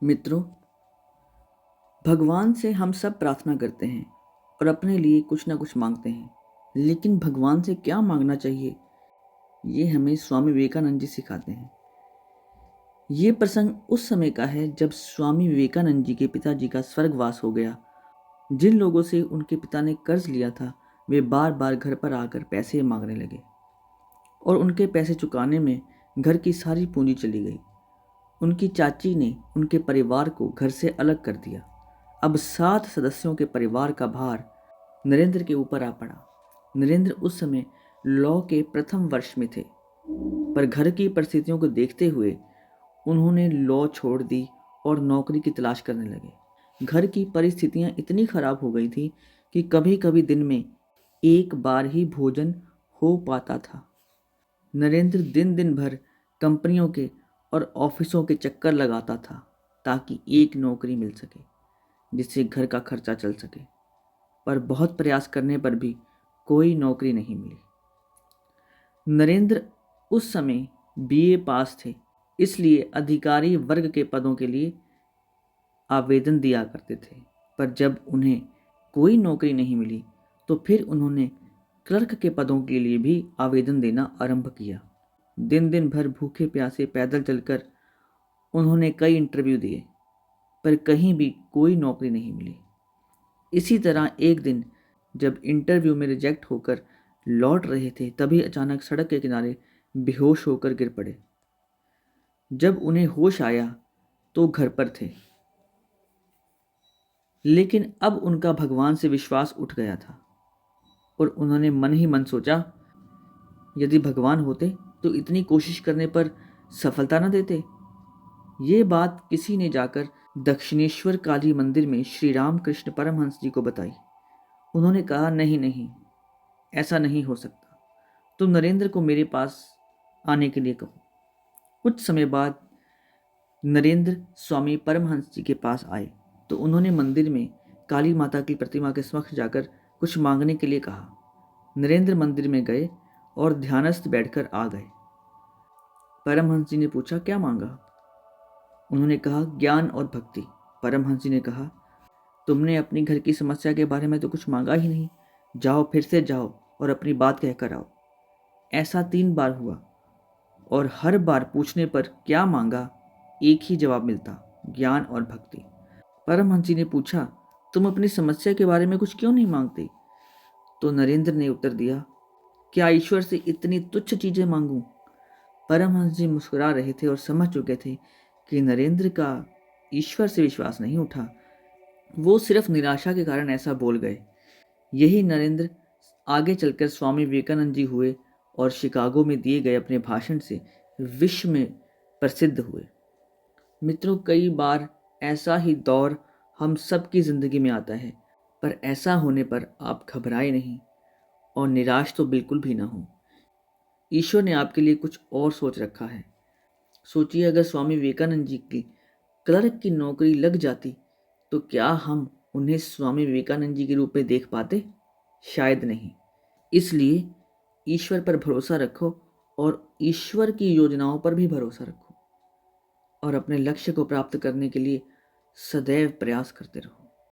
मित्रों, भगवान से हम सब प्रार्थना करते हैं और अपने लिए कुछ ना कुछ मांगते हैं, लेकिन भगवान से क्या मांगना चाहिए ये हमें स्वामी विवेकानंद जी सिखाते हैं। ये प्रसंग उस समय का है जब स्वामी विवेकानंद जी के पिताजी का स्वर्गवास हो गया। जिन लोगों से उनके पिता ने कर्ज लिया था वे बार बार घर पर आकर पैसे मांगने लगे और उनके पैसे चुकाने में घर की सारी पूंजी चली गई। उनकी चाची ने उनके परिवार को घर से अलग कर दिया। अब 7 सदस्यों के परिवार का भार नरेंद्र के ऊपर आ पड़ा। नरेंद्र उस समय लॉ के प्रथम वर्ष में थे, पर घर की परिस्थितियों को देखते हुए उन्होंने लॉ छोड़ दी और नौकरी की तलाश करने लगे। घर की परिस्थितियां इतनी खराब हो गई थी कि कभी कभी दिन में एक बार ही भोजन हो पाता था। नरेंद्र दिन दिन भर कंपनियों के और ऑफिसों के चक्कर लगाता था ताकि एक नौकरी मिल सके जिससे घर का खर्चा चल सके, पर बहुत प्रयास करने पर भी कोई नौकरी नहीं मिली। नरेंद्र उस समय बीए पास थे, इसलिए अधिकारी वर्ग के पदों के लिए आवेदन दिया करते थे, पर जब उन्हें कोई नौकरी नहीं मिली तो फिर उन्होंने क्लर्क के पदों के लिए भी आवेदन देना आरंभ किया। दिन दिन भर भूखे प्यासे पैदल चलकर उन्होंने कई इंटरव्यू दिए, पर कहीं भी कोई नौकरी नहीं मिली। इसी तरह एक दिन जब इंटरव्यू में रिजेक्ट होकर लौट रहे थे, तभी अचानक सड़क के किनारे बेहोश होकर गिर पड़े। जब उन्हें होश आया तो घर पर थे, लेकिन अब उनका भगवान से विश्वास उठ गया था और उन्होंने मन ही मन सोचा, यदि भगवान होते तो इतनी कोशिश करने पर सफलता न देते। ये बात किसी ने जाकर दक्षिणेश्वर काली मंदिर में श्री राम कृष्ण परमहंस जी को बताई। उन्होंने कहा, नहीं नहीं, ऐसा नहीं हो सकता, तुम नरेंद्र को मेरे पास आने के लिए कहो। कुछ समय बाद नरेंद्र स्वामी परमहंस जी के पास आए तो उन्होंने मंदिर में काली माता की प्रतिमा के समक्ष जाकर कुछ मांगने के लिए कहा। नरेंद्र मंदिर में गए और ध्यानस्थ बैठकर आ गए। परमहंस जी ने पूछा, क्या मांगा? उन्होंने कहा, ज्ञान और भक्ति। परमहंस जी ने कहा, तुमने अपनी घर की समस्या के बारे में तो कुछ मांगा ही नहीं, जाओ फिर से जाओ और अपनी बात कहकर आओ। ऐसा 3 बार हुआ और हर बार पूछने पर क्या मांगा एक ही जवाब मिलता, ज्ञान और भक्ति। परमहंस जी ने पूछा, तुम अपनी समस्या के बारे में कुछ क्यों नहीं मांगते? तो नरेंद्र ने उत्तर दिया, क्या ईश्वर से इतनी तुच्छ चीजें मांगूं? परमहंस जी मुस्कुरा रहे थे और समझ चुके थे कि नरेंद्र का ईश्वर से विश्वास नहीं उठा, वो सिर्फ निराशा के कारण ऐसा बोल गए। यही नरेंद्र आगे चलकर स्वामी विवेकानंद जी हुए और शिकागो में दिए गए अपने भाषण से विश्व में प्रसिद्ध हुए। मित्रों, कई बार ऐसा ही दौर हम सबकी जिंदगी में आता है, पर ऐसा होने पर आप घबराए नहीं और निराश तो बिल्कुल भी ना हो। ईश्वर ने आपके लिए कुछ और सोच रखा है। सोचिए, अगर स्वामी विवेकानंद जी की क्लर्क की नौकरी लग जाती तो क्या हम उन्हें स्वामी विवेकानंद जी के रूप में देख पाते? शायद नहीं। इसलिए ईश्वर पर भरोसा रखो और ईश्वर की योजनाओं पर भी भरोसा रखो और अपने लक्ष्य को प्राप्त करने के लिए सदैव प्रयास करते रहो।